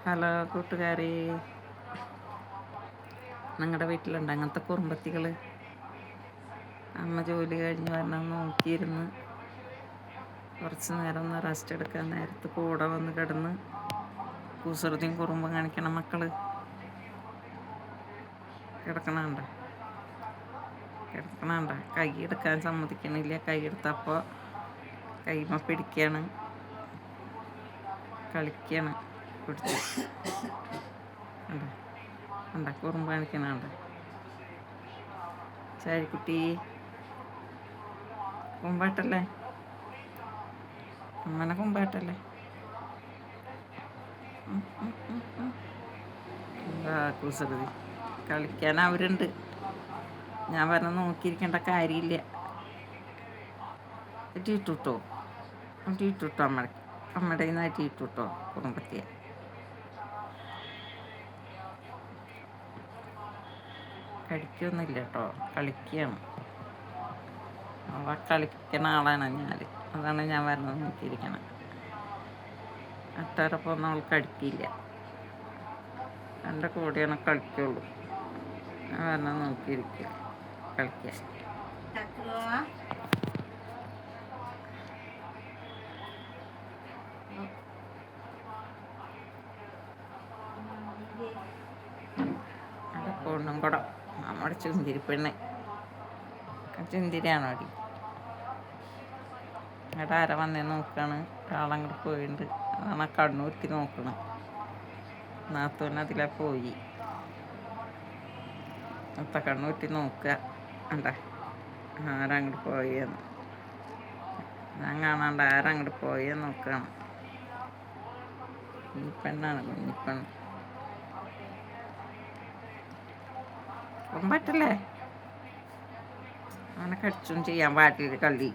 Hello കൂട്ടുകാരെ, നിങ്ങളുടെ വീട്ടിലുണ്ട് അങ്ങനത്തെ കുറുമ്പത്തികൾ? അമ്മ ജോലി കഴിഞ്ഞ് വരണം നോക്കിയിരുന്ന് കുറച്ച് നേരം ഒന്ന് റെസ്റ്റ് എടുക്കാൻ നേരത്ത് കൂടെ വന്ന് കിടന്ന് കുസൃതിയും കുറുമ്പും കാണിക്കണം മക്കൾ. കിടക്കണണ്ട കൈ എടുക്കാൻ സമ്മതിക്കണില്ല. കൈ എടുത്തപ്പോൾ കൈമ പിടിക്കാണ്, കളിക്കാണ് പിടിച്ച്. കുറുമ്പ് കാണിക്കണണ്ട. ചാരിക്കുട്ടി കുമ്പാട്ടല്ലേ? അമ്മനെ കുമ്പാട്ടല്ലേ? എന്താ കുസൃതി കളിക്കാൻ അവരുണ്ട്. ഞാൻ പറഞ്ഞ നോക്കിയിരിക്കേണ്ട കാര്യമില്ല. ഇട്ടിട്ടോ അമ്മയുടെ നാട്ടി ഇട്ടിട്ടോ കുടുംബത്തെ. കടിക്കൊന്നുമില്ല കേട്ടോ, കളിക്കുകയാണ്. അവ കളിക്കണ ആളാണ് ഞാൻ. അതാണ് ഞാൻ പറഞ്ഞത് നോക്കിയിരിക്കണം. അട്ടാരപ്പോൾ ഒന്നും അവൾ കടിക്കില്ല. എൻ്റെ കൂടെയാണ് കളിക്കുള്ളൂ. ഞാൻ പറഞ്ഞത് നോക്കിയിരിക്കുക, കളിക്കാൻ. പൊണ്ണും കൂടെ നമ്മുടെ ചുന്തിരി പെണ്ണ്. ചുന്തിരിയാണോ അടി? ഇവിടെ ആര വന്നേ നോക്കാണ്. ഒരാളങ്ങോട്ട് പോയിട്ടുണ്ട്. അതാണ് കണ്ണൂറ്റി നോക്കണം. നാത്തൂന് അതിലെ പോയി. അത്ത കണ്ണൂറ്റി നോക്കുക. എന്താ ആരങ്ങോട്ട് പോയെന്ന് ഞാൻ കാണാണ്ട്. ആരങ്ങോട്ട് പോയെന്ന് നോക്കണം. കുഞ്ഞിപ്പെണ്ണാണ്, കുഞ്ഞിപ്പെണ്ണ്. പറ്റല്ലേ? അവനെ കടിച്ചും ചെയ്യാൻ പാടില്ല കളി.